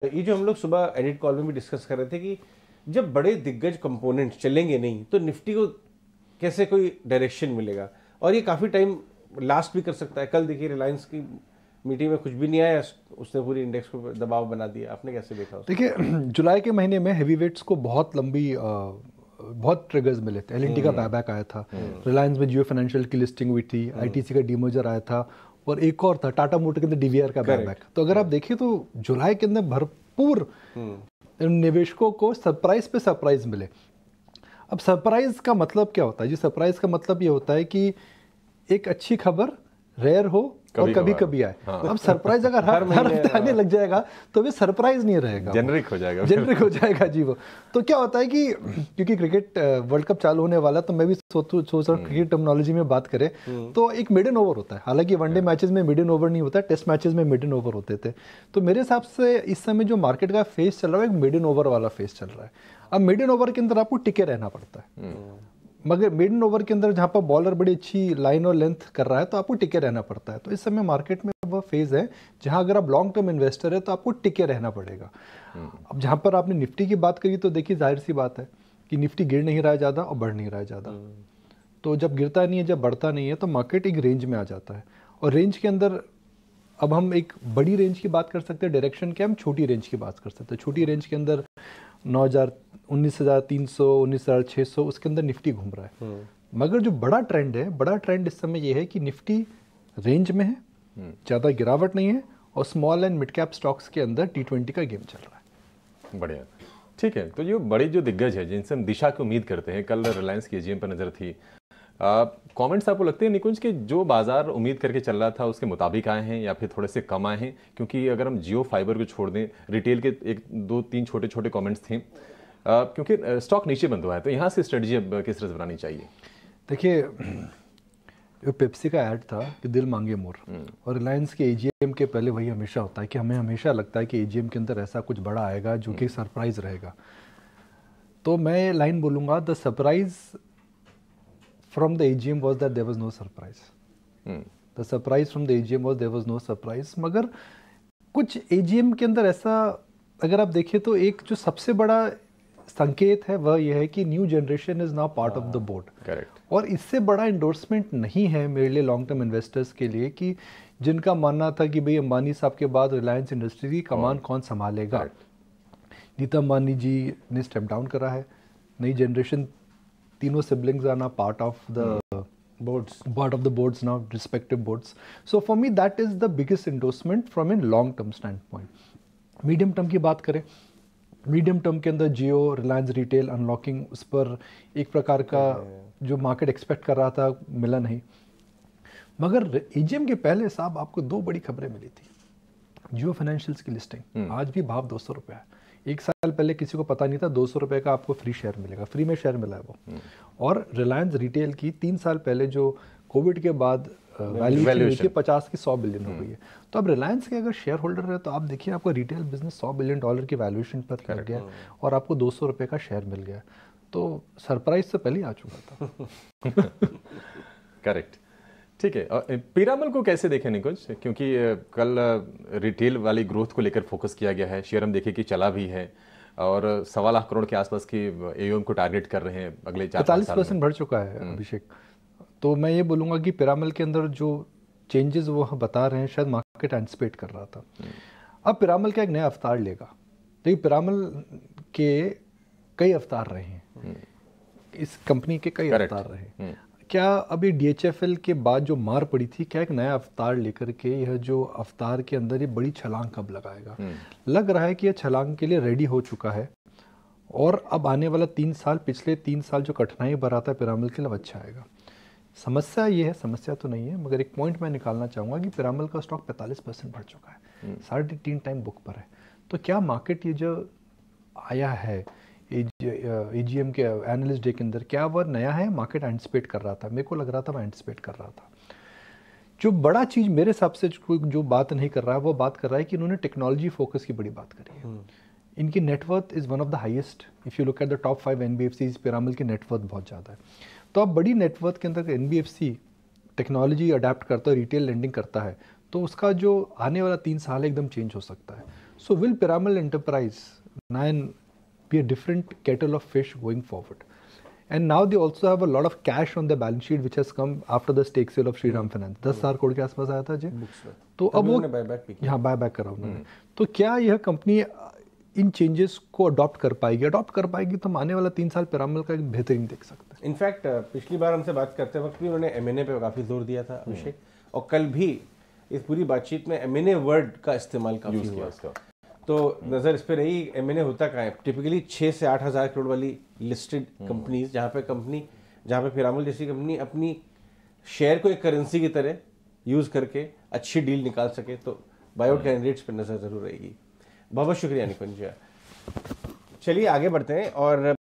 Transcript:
ये जो हम लोग सुबह एडिट कॉल में भी डिस्कस कर रहे थे कि जब बड़े दिग्गज कंपोनेंट चलेंगे नहीं तो निफ्टी को कैसे कोई डायरेक्शन मिलेगा, और ये काफ़ी टाइम लास्ट भी कर सकता है। कल देखिए रिलायंस की मीटिंग में कुछ भी नहीं आया, उसने पूरी इंडेक्स को दबाव बना दिया। आपने कैसे देखा उसको? देखिए, जुलाई के महीने में हैवी वेट्स को बहुत लंबी बहुत ट्रिगर्स मिले थे। एल&टी का बैकबैक आया था, रिलायंस में जियो फाइनेंशियल की लिस्टिंग हुई थी, आईटीसी का डीमर्जर आया था, और एक और था टाटा मोटर के अंदर डीवीआर का बैकबैक। तो अगर आप देखिए तो जुलाई के अंदर भरपूर निवेशकों को सरप्राइज पे सरप्राइज मिले। अब सरप्राइज का मतलब क्या होता है जी? सरप्राइज का मतलब ये होता है कि एक अच्छी खबर रेयर हो और कभी कभी आए। हाँ। अब सरप्राइज अगर हर हफ्ते आने लग जाएगा तो भी सरप्राइज नहीं रहेगा, जेनरिक हो जाएगा। जेनरिक हो जाएगा जी वो। तो क्या होता है कि क्योंकि क्रिकेट वर्ल्ड कप चालू होने वाला, तो मैं भी सोच रहा हूँ क्रिकेट टर्मिनोलॉजी में बात करें तो एक मिडन ओवर होता है। हालांकि वनडे मैचेस में मिडन ओवर नहीं होता, टेस्ट मैचेस में मिडन ओवर होते थे। तो मेरे हिसाब से इस समय जो मार्केट का फेज चल रहा है एक मिडन ओवर वाला फेज चल रहा है। अब मिडन ओवर के अंदर आपको टिके रहना पड़ता है, मगर मिडन ओवर के अंदर जहाँ पर बॉलर बड़ी अच्छी लाइन और लेंथ कर रहा है तो आपको टिके रहना पड़ता है। तो इस समय मार्केट में वह फेज है जहाँ अगर आप लॉन्ग टर्म इन्वेस्टर है तो आपको टिके रहना पड़ेगा। अब जहाँ पर आपने निफ्टी की बात करी तो देखिए जाहिर सी बात है कि निफ्टी गिर नहीं रहा है ज़्यादा और बढ़ नहीं रहा है ज़्यादा। तो जब गिरता नहीं है, जब बढ़ता नहीं है, तो मार्केट एक रेंज में आ जाता है। और रेंज के अंदर अब हम एक बड़ी रेंज की बात कर सकते हैं, डायरेक्शन के हम छोटी रेंज की बात कर सकते हैं। छोटी रेंज के अंदर 9,000, 19,300, 19,600 उसके अंदर निफ्टी घूम रहा है। मगर जो बड़ा ट्रेंड है, बड़ा ट्रेंड इस समय ये है कि निफ्टी रेंज में है, ज़्यादा गिरावट नहीं है, और small and mid cap stocks के अंदर T20 का गेम चल रहा है। बढ़िया, ठीक है। तो ये बड़े जो दिग्गज है जिनसे हम दिशा की उम्मीद करते हैं, कल रिलायंस की एजीएम पर नजर थी, कमेंट्स आपको लगते हैं निकुंज के जो बाजार उम्मीद करके चल रहा था उसके मुताबिक आए हैं या फिर थोड़े से कम आए हैं? क्योंकि अगर हम जियो फाइबर को छोड़ दें, रिटेल के एक दो तीन छोटे छोटे कमेंट्स थे, क्योंकि स्टॉक नीचे बंद हुआ है, तो यहाँ से स्ट्रेटजी अब किस तरह से बनानी चाहिए? देखिए, जो पेप्सी का ऐड था कि दिल मांगे मोर, और रिलायंस के एजीएम के पहले वही हमेशा होता है कि हमें हमेशा लगता है कि एजीएम के अंदर ऐसा कुछ बड़ा आएगा जो कि सरप्राइज रहेगा। तो मैं लाइन बोलूँगा, the surprise from the AGM was that there was no surprise. The surprise from the AGM was there was no surprise. मगर कुछ AGM के अंदर ऐसा अगर आप देखें तो एक जो सबसे बड़ा संकेत है वह यह है कि new generation is now part of the board. Correct. और इससे बड़ा इंडोर्समेंट नहीं है मेरे लिए लॉन्ग टर्म इन्वेस्टर्स के लिए कि जिनका मानना था कि भाई अंबानी साहब के बाद रिलायंस इंडस्ट्री की कमान कौन संभालेगा। नीता अंबानी जी ने स्टेप डाउन करा है, नई जनरेशन, तीनों siblings are now part of the boards now, respective boards. So for me that is the biggest endorsement from a long term standpoint. Medium term की बात करें, मीडियम टर्म के अंदर जियो, रिलायंस रिटेल अनलॉकिंग, उस पर एक प्रकार का जो मार्केट एक्सपेक्ट कर रहा था मिला नहीं। मगर एजीएम के पहले साहब आपको दो बड़ी खबरें मिली थी। जियो फाइनेंशियल्स की लिस्टिंग, आज भी भाव 200 रुपये है। एक साल पहले किसी को पता नहीं था 200 रुपये का आपको फ्री शेयर मिलेगा, फ्री में शेयर मिला है वो। और रिलायंस रिटेल की 3 साल पहले जो कोविड के बाद वैल्यूएशन 50 की 100 बिलियन हो गई है। तो अब रिलायंस के अगर शेयर होल्डर है तो आप देखिए आपका रिटेल बिजनेस $100 बिलियन की वैल्यूएशन पर कर गया और आपको 200 रुपये का शेयर मिल गया। तो सरप्राइज से पहले आ चुका था। करेक्ट, ठीक है। और पीरामल को कैसे देखें निकुंज? क्योंकि कल रिटेल वाली ग्रोथ को लेकर फोकस किया गया है, शेयर हम देखें कि चला भी है और 1.25 लाख करोड़ के आसपास की एओएम को टारगेट कर रहे हैं अगले 4-5 साल में। 45% बढ़ चुका है अभिषेक। तो मैं ये बोलूँगा कि पिरामल के अंदर जो चेंजेस वो बता रहे हैं शायद मार्केट एंटिसिपेट कर रहा था। अब पिरामल का एक नया अवतार लेगा। देखिए, पिरामल के कई अवतार रहे हैं, इस कंपनी के कई अवतार रहे हैं। क्या अभी DHFL के बाद जो मार पड़ी थी, क्या एक नया अवतार लेकर के यह जो अवतार के अंदर ये बड़ी छलांग कब लगाएगा? लग रहा है कि यह छलांग के लिए रेडी हो चुका है और अब आने वाला 3 साल, पिछले 3 साल जो कठिनाई भरा था पिरामल के लिए अच्छा आएगा। समस्या ये है, समस्या तो नहीं है, मगर एक पॉइंट मैं निकालना चाहूँगा कि पिरामल का स्टॉक 45% बढ़ चुका है, 3.5 टाइम बुक पर है। तो क्या मार्केट ये जो आया है एजीएम के एनालिस्ट डे के अंदर, क्या वह नया है? मार्केट एंटिसिपेट कर रहा था, मेरे को लग रहा था वह एंटिसिपेट कर रहा था। जो बड़ा चीज़ मेरे हिसाब से जो बात नहीं कर रहा है वो बात कर रहा है कि इन्होंने टेक्नोलॉजी फोकस की बड़ी बात करी है। इनकी net worth is one of the highest, if you look at the top 5 NBFCs, Piramal की नेटवर्थ बहुत ज़्यादा है। तो अब बड़ी नेटवर्थ के अंदर NBFC टेक्नोलॉजी अडेप्ट करता है, रिटेल लेंडिंग करता है, तो उसका जो आने वाला 3 साल एकदम चेंज हो सकता है। So will Piramal Enterprise Nayan be a different kettle of fish going forward? And now they also have a lot of cash on their balance sheet which has come after the stake sale of Shriram Finance. 10,000 crore के आसपास आया था जी. तो अब वो यहाँ buyback करा उन्होंने. तो क्या यह कंपनी इन चेंजेस को अडॉप्ट कर पाएगी तो हम आने वाला 3 साल पिरामल का एक बेहतरीन देख सकते हैं. इनफैक्ट पिछली बार हमसे बात करते वक्त भी उन्होंने M&A पे काफी जोर दिया था अभिषेक, और कल भी इस पूरी बातचीत में M&A वर्ड का इस्तेमाल काफी हुआ. तो नजर इस पे रही M&A होता क्या है. टिपिकली 6 से 8 हज़ार करोड़ वाली लिस्टेड कंपनीज, जहाँ पे पिरामल जैसी कंपनी अपनी शेयर को एक करेंसी की तरह यूज करके अच्छी डील निकाल सके, तो बायआउट कैंडिडेट्स पर नजर जरूर रहेगी. बहुत बहुत शुक्रिया निकुंज. चलिए आगे बढ़ते हैं और